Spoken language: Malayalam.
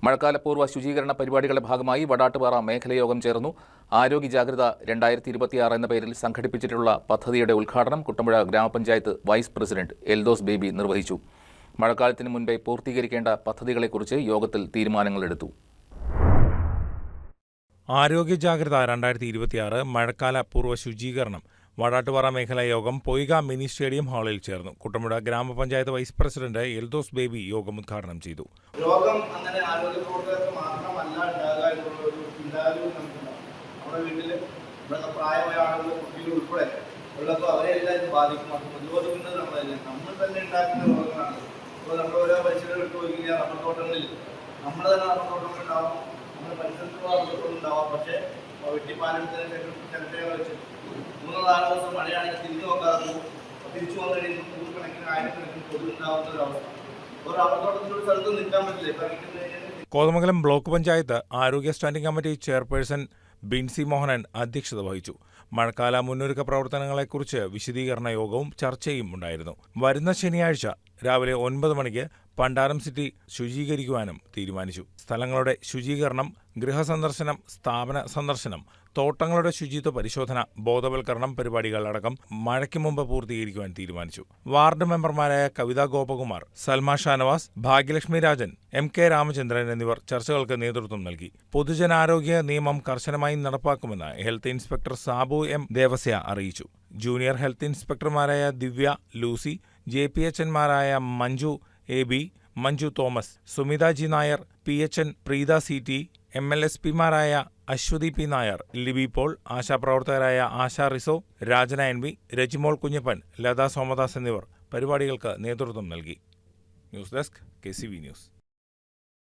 മഴക്കാലപൂർവ്വ ശുചീകരണ പരിപാടികളുടെ ഭാഗമായി വടാട്ടുപാറ മേഖലയോഗം ചേർന്നു. ആരോഗ്യ ജാഗ്രത 2026 എന്ന പേരിൽ സംഘടിപ്പിച്ചിട്ടുള്ള പദ്ധതിയുടെ ഉദ്ഘാടനം കുട്ടമ്പുഴ ഗ്രാമപഞ്ചായത്ത് വൈസ് പ്രസിഡന്റ് എൽദോസ് ബേബി നിർവഹിച്ചു. മഴക്കാലത്തിന് മുൻപേ പൂർത്തീകരിക്കേണ്ട പദ്ധതികളെക്കുറിച്ച് യോഗത്തിൽ തീരുമാനങ്ങളെടുത്തു. ആരോഗ്യ ജാഗ്രത 2026 മഴക്കാല പൂർവ്വ ശുചീകരണം വടാട്ടുപാറ മേഖലാ യോഗം പൊയ്ക മിനി സ്റ്റേഡിയം ഹാളിൽ ചേർന്നു. കുട്ടമ്പുഴ ഗ്രാമപഞ്ചായത്ത് വൈസ് പ്രസിഡന്റ് എൽദോസ് ബേബി യോഗം ഉദ്ഘാടനം ചെയ്തു. രോഗം അങ്ങനെ ആരോഗ്യ പ്രവർത്തകർക്ക് മാത്രമല്ല ഉണ്ടാകുക എന്നുള്ള ഒരു ചിന്താഗതി നമുക്കുണ്ടാകും. നമ്മുടെ വീട്ടിൽ ഇവിടെ പ്രായമായ ആളുകൾ, കുട്ടികൾ ഉൾപ്പെടെ ഉള്ളപ്പോൾ അവരെല്ലാം ഇത് ബാധിക്കും. അത് പ്രതിരോധിക്കുന്നത് നമ്മളല്ല, നമ്മൾ തന്നെ ഉണ്ടാക്കുന്ന രോഗങ്ങളാണ്. ഇപ്പോൾ നമ്മൾ ഓരോ പരിസരം ഇട്ട് പോയിക്കഴിഞ്ഞാൽ റബ്ബർ തോട്ടങ്ങളിൽ നമ്മൾ തന്നെ റബ്ബർ തോട്ടങ്ങളുണ്ടാവും, നമ്മുടെ പരിസരത്തുള്ള റബ്ബർ തോട്ടങ്ങളുണ്ടാവാം. പക്ഷേ വെട്ടിപ്പാലത്തിന് ശേഷം ചിലപ്പോൾ വെച്ച് 3-4 ദിവസം മഴയാണെങ്കിൽ തിരിഞ്ഞു നോക്കാതെ തിരിച്ചു വന്നു കഴിയുമ്പോൾ നൂറുകണക്കിന് ആയിരക്കണക്കിന് കൊതുകുണ്ടാവുന്ന ഒരവസ്ഥ. ഒരു റബ്ബർ തോട്ടത്തിലൊരു സ്ഥലത്ത് നിൽക്കാൻ പറ്റില്ല. കോതമംഗലം ബ്ലോക്ക് പഞ്ചായത്ത് ആരോഗ്യ standing committee chairperson Binsi Mohanan അധ്യക്ഷത വഹിച്ചു. മഴക്കാല മുന്നൊരുക്ക പ്രവർത്തനങ്ങളെക്കുറിച്ച് വിശദീകരണ യോഗവും ചർച്ചയും ഉണ്ടായിരുന്നു. വരുന്ന ശനിയാഴ്ച രാവിലെ 9 മണിക്ക് പണ്ടാരം സിറ്റി ശുചീകരിക്കുവാനും തീരുമാനിച്ചു. സ്ഥലങ്ങളുടെ ശുചീകരണം, ഗൃഹസന്ദർശനം, സ്ഥാപന സന്ദർശനം, തോട്ടങ്ങളുടെ ശുചിത്വ പരിശോധന, ബോധവൽക്കരണം പരിപാടികൾ അടക്കം മഴയ്ക്ക് മുമ്പ് പൂർത്തീകരിക്കുവാൻ തീരുമാനിച്ചു. വാർഡ് മെമ്പർമാരായ കവിത ഗോപകുമാർ, സൽമ ഷാനവാസ്, ഭാഗ്യലക്ഷ്മി രാജൻ, MK രാമചന്ദ്രൻ എന്നിവർ ചർച്ചകൾക്ക് നേതൃത്വം നൽകി. പൊതുജനാരോഗ്യ നിയമം കർശനമായി നടപ്പാക്കുമെന്ന് health inspector Sabu M Devasya അറിയിച്ചു. ജൂനിയർ ഹെൽത്ത് ഇൻസ്പെക്ടർമാരായ ദിവ്യ, ലൂസി, JPHNമാരായ Manju AB, Manju Thomas, Sumitha G Nair, PHN Preetha CT, MLSPമാരായ അശ്വതി P നായർ, ലിബി പോൾ, ആശാപ്രവർത്തകരായ ആശ റിസോ, രാജന NV, രജിമോൾ കുഞ്ഞപ്പൻ, ലത സോമദാസ് എന്നിവർ പരിപാടികൾക്ക് നേതൃത്വം നൽകി. News desk KCV news.